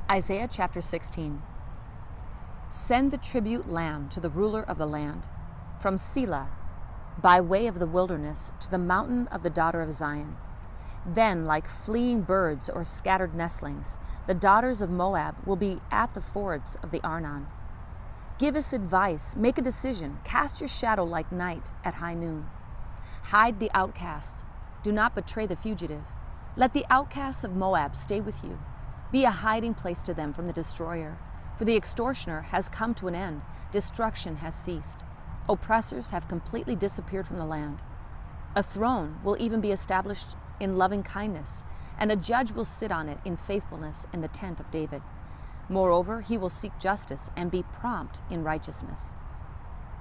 Isaiah chapter 16. Send the tribute lamb to the ruler of the land, from Selah, by way of the wilderness, to the mountain of the daughter of Zion. Then, like fleeing birds or scattered nestlings, the daughters of Moab will be at the fords of the Arnott. Give us advice, make a decision, cast your shadow like night at high noon. Hide the outcasts, do not betray the fugitive. Let the outcasts of Moab stay with you. Be a hiding place to them from the destroyer. For the extortioner has come to an end, destruction has ceased. Oppressors have completely disappeared from the land. A throne will even be established in loving kindness, and a judge will sit on it in faithfulness in the tent of David. Moreover, he will seek justice and be prompt in righteousness.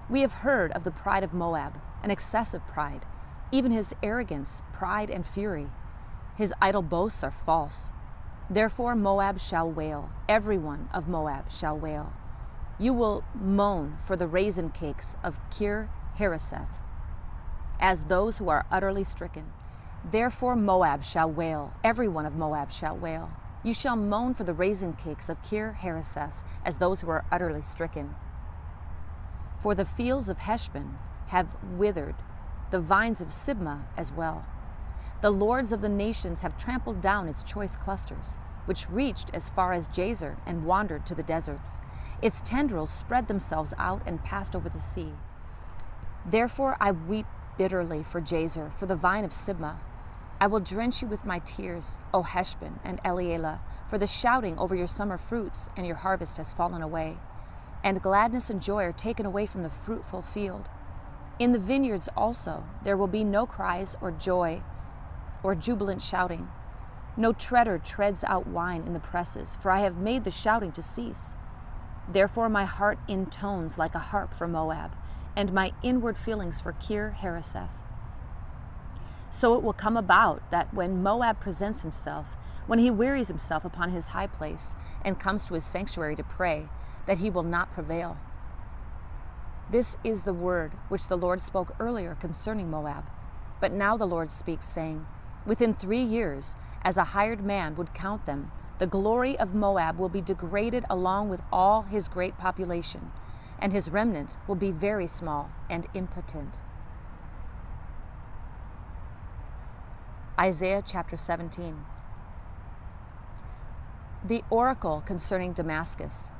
We have heard of the pride of Moab, an excessive pride, even his arrogance, pride, and fury. His idle boasts are false. Therefore Moab shall wail, everyone of Moab shall wail. You will moan for the raisin cakes of Kir-Hareseth, as those who are utterly stricken. Therefore Moab shall wail, everyone of Moab shall wail. You shall moan for the raisin cakes of Kir-Hareseth, as those who are utterly stricken. For the fields of Heshbon have withered, the vines of Sibmah as well. The lords of the nations have trampled down its choice clusters, which reached as far as Jazer and wandered to the deserts. Its tendrils spread themselves out and passed over the sea. Therefore I weep bitterly for Jazer, for the vine of Sibmah. I will drench you with my tears, O Heshbon and Elealeh, for the shouting over your summer fruits, and your harvest has fallen away. And gladness and joy are taken away from the fruitful field. In the vineyards also there will be no cries or joy or jubilant shouting. No treader treads out wine in the presses, for I have made the shouting to cease. Therefore my heart intones like a harp for Moab, and my inward feelings for Kir-Hareseth. So it will come about that when Moab presents himself, when he wearies himself upon his high place, and comes to his sanctuary to pray, that he will not prevail. This is the word which the Lord spoke earlier concerning Moab. But now the Lord speaks, saying, Within 3 years, as a hired man would count them, the glory of Moab will be degraded along with all his great population, and his remnant will be very small and impotent. Isaiah chapter 17. The oracle concerning Damascus.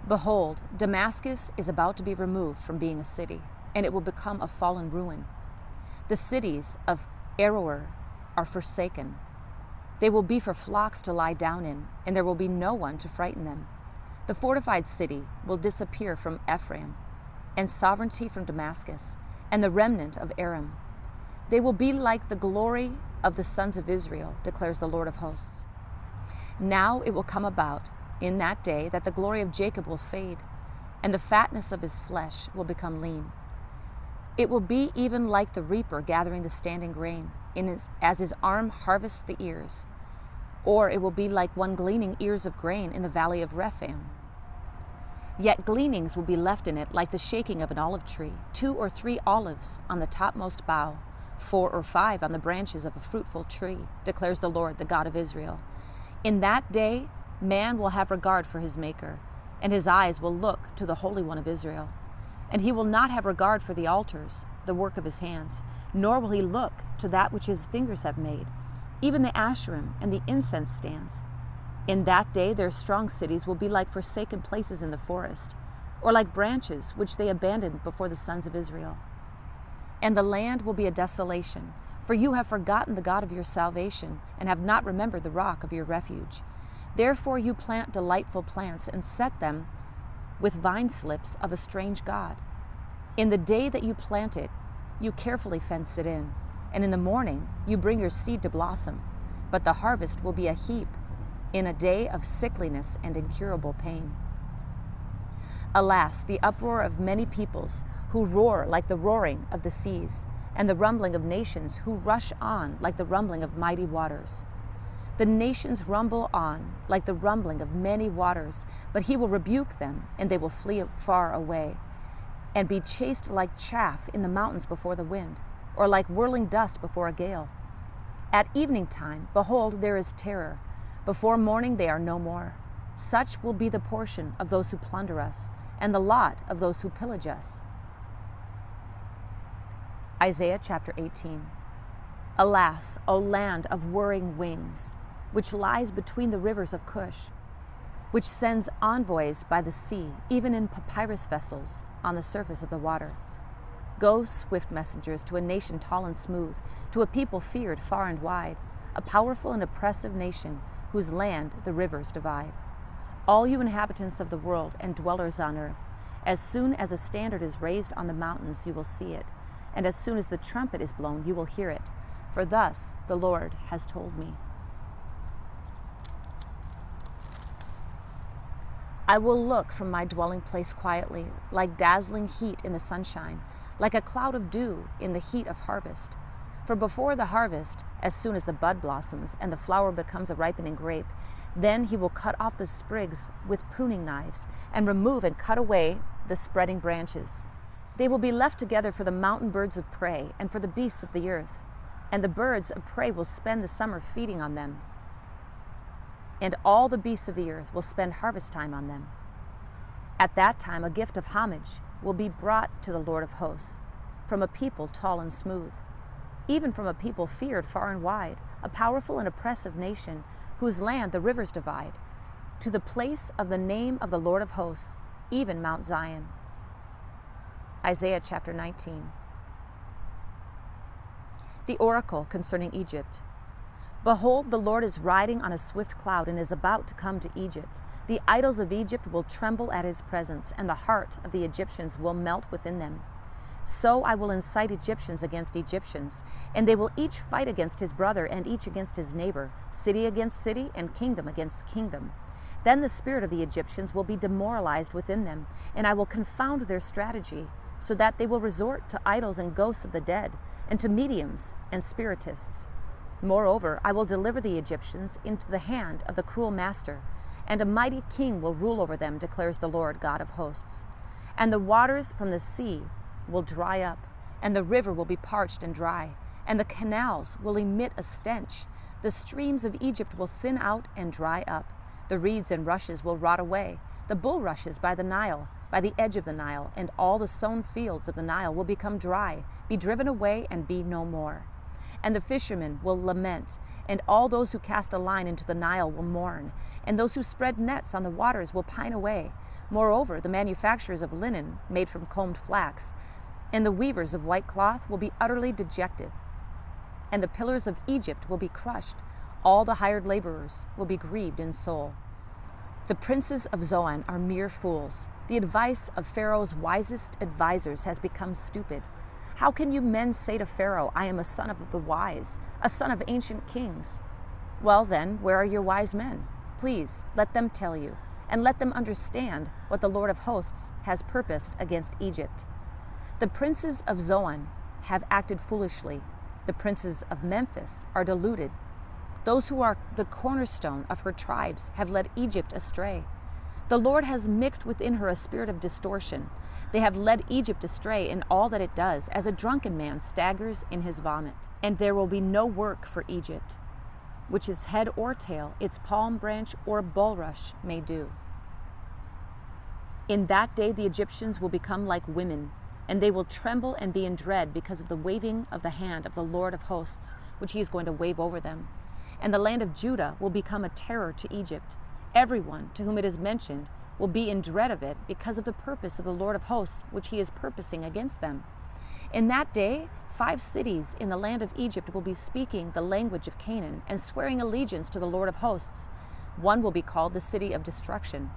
Behold, Damascus is about to be removed from being a city, and it will become a fallen ruin. The cities of Aroer are forsaken. They will be for flocks to lie down in, and there will be no one to frighten them. The fortified city will disappear from Ephraim, and sovereignty from Damascus, and the remnant of Aram. They will be like the glory of the sons of Israel, declares the Lord of hosts. Now it will come about in that day that the glory of Jacob will fade, and the fatness of his flesh will become lean. It will be even like the reaper gathering the standing grain, as his arm harvests the ears. Or it will be like one gleaning ears of grain in the valley of Rephaim. Yet gleanings will be left in it like the shaking of an olive tree, 2 or 3 olives on the topmost bough, 4 or 5 on the branches of a fruitful tree, declares the Lord, the God of Israel. In that day man will have regard for his Maker, and his eyes will look to the Holy One of Israel. And he will not have regard for the altars, the work of his hands, nor will he look to that which his fingers have made, even the Asherim and the incense stands. In that day their strong cities will be like forsaken places in the forest, or like branches which they abandoned before the sons of Israel. And the land will be a desolation, for you have forgotten the God of your salvation, and have not remembered the rock of your refuge. Therefore you plant delightful plants, and set them with vine slips of a strange god. In the day that you plant it, you carefully fence it in, and in the morning you bring your seed to blossom, but the harvest will be a heap in a day of sickliness and incurable pain. Alas, the uproar of many peoples who roar like the roaring of the seas, and the rumbling of nations who rush on like the rumbling of mighty waters. The nations rumble on like the rumbling of many waters, but he will rebuke them, and they will flee far away, and be chased like chaff in the mountains before the wind, or like whirling dust before a gale. At evening time, behold, there is terror. Before morning they are no more. Such will be the portion of those who plunder us, and the lot of those who pillage us. Isaiah chapter 18. Alas, O land of whirring wings, which lies between the rivers of Cush, which sends envoys by the sea, even in papyrus vessels on the surface of the waters. Go, swift messengers, to a nation tall and smooth, to a people feared far and wide, a powerful and oppressive nation, whose land the rivers divide. All you inhabitants of the world and dwellers on earth, as soon as a standard is raised on the mountains, you will see it, and as soon as the trumpet is blown, you will hear it. For thus the Lord has told me. I will look from my dwelling place quietly, like dazzling heat in the sunshine, like a cloud of dew in the heat of harvest. For before the harvest, as soon as the bud blossoms and the flower becomes a ripening grape, then he will cut off the sprigs with pruning knives and remove and cut away the spreading branches. They will be left together for the mountain birds of prey and for the beasts of the earth, and the birds of prey will spend the summer feeding on them, and all the beasts of the earth will spend harvest time on them. At that time a gift of homage will be brought to the Lord of hosts, from a people tall and smooth, even from a people feared far and wide, a powerful and oppressive nation, whose land the rivers divide, to the place of the name of the Lord of hosts, even Mount Zion. Isaiah chapter 19. The oracle concerning Egypt. Behold, the Lord is riding on a swift cloud and is about to come to Egypt. The idols of Egypt will tremble at his presence, and the heart of the Egyptians will melt within them. So I will incite Egyptians against Egyptians, and they will each fight against his brother and each against his neighbor, city against city and kingdom against kingdom. Then the spirit of the Egyptians will be demoralized within them, and I will confound their strategy, so that they will resort to idols and ghosts of the dead, and to mediums and spiritists. Moreover, I will deliver the Egyptians into the hand of the cruel master, and a mighty king will rule over them, declares the Lord God of hosts. And the waters from the sea will dry up, and the river will be parched and dry, and the canals will emit a stench. The streams of Egypt will thin out and dry up. The reeds and rushes will rot away. The bulrushes by the Nile, by the edge of the Nile, and all the sown fields of the Nile will become dry, be driven away, and be no more. And the fishermen will lament, and all those who cast a line into the Nile will mourn, and those who spread nets on the waters will pine away. Moreover, the manufacturers of linen made from combed flax, and the weavers of white cloth will be utterly dejected, and the pillars of Egypt will be crushed. All the hired laborers will be grieved in soul. The princes of Zoan are mere fools. The advice of Pharaoh's wisest advisers has become stupid. How can you men say to Pharaoh, I am a son of the wise, a son of ancient kings? Well then, where are your wise men? Please, let them tell you, and let them understand what the Lord of hosts has purposed against Egypt. The princes of Zoan have acted foolishly. The princes of Memphis are deluded. Those who are the cornerstone of her tribes have led Egypt astray. The Lord has mixed within her a spirit of distortion. They have led Egypt astray in all that it does, as a drunken man staggers in his vomit. And there will be no work for Egypt, which its head or tail, its palm branch or bulrush may do. In that day the Egyptians will become like women, and they will tremble and be in dread because of the waving of the hand of the Lord of hosts, which he is going to wave over them. And the land of Judah will become a terror to Egypt. Everyone to whom it is mentioned will be in dread of it because of the purpose of the Lord of hosts, which he is purposing against them. In that day, 5 cities in the land of Egypt will be speaking the language of Canaan and swearing allegiance to the Lord of hosts. One will be called the city of destruction.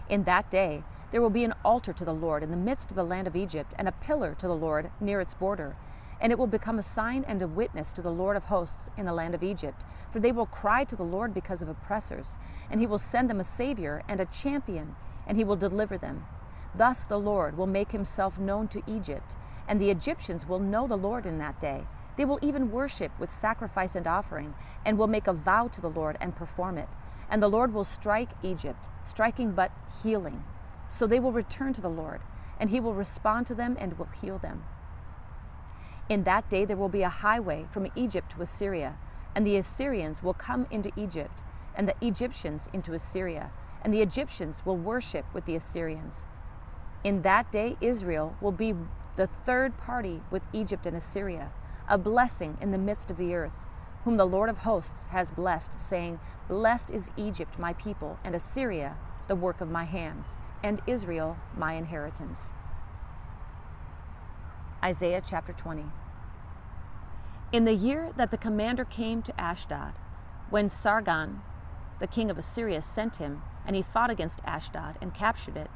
In that day, there will be an altar to the Lord in the midst of the land of Egypt, and a pillar to the Lord near its border. And it will become a sign and a witness to the Lord of hosts in the land of Egypt. For they will cry to the Lord because of oppressors, and he will send them a Savior and a champion, and he will deliver them. Thus the Lord will make himself known to Egypt, and the Egyptians will know the Lord in that day. They will even worship with sacrifice and offering, and will make a vow to the Lord and perform it. And the Lord will strike Egypt, striking but healing. So they will return to the Lord, and he will respond to them and will heal them. In that day there will be a highway from Egypt to Assyria, and the Assyrians will come into Egypt, and the Egyptians into Assyria, and the Egyptians will worship with the Assyrians. In that day Israel will be the third party with Egypt and Assyria, a blessing in the midst of the earth, whom the Lord of hosts has blessed, saying, Blessed is Egypt, my people, and Assyria, the work of my hands, and Israel, my inheritance. Isaiah chapter 20. In the year that the commander came to Ashdod, when Sargon, the king of Assyria, sent him, and he fought against Ashdod and captured it,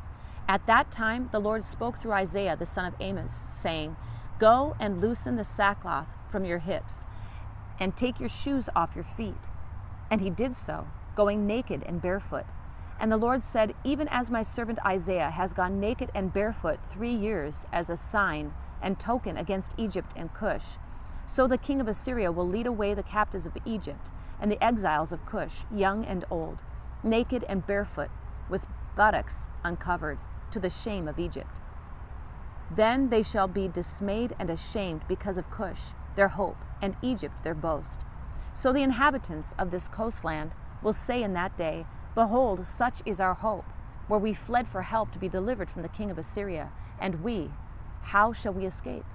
at that time the Lord spoke through Isaiah the son of Amos, saying, Go and loosen the sackcloth from your hips, and take your shoes off your feet. And he did so, going naked and barefoot. And the Lord said, Even as my servant Isaiah has gone naked and barefoot 3 years as a sign and token against Egypt and Cush, so the king of Assyria will lead away the captives of Egypt and the exiles of Cush, young and old, naked and barefoot, with buttocks uncovered, to the shame of Egypt. Then they shall be dismayed and ashamed because of Cush, their hope, and Egypt, their boast. So the inhabitants of this coastland will say in that day, Behold, such is our hope, where we fled for help to be delivered from the king of Assyria, and we, how shall we escape?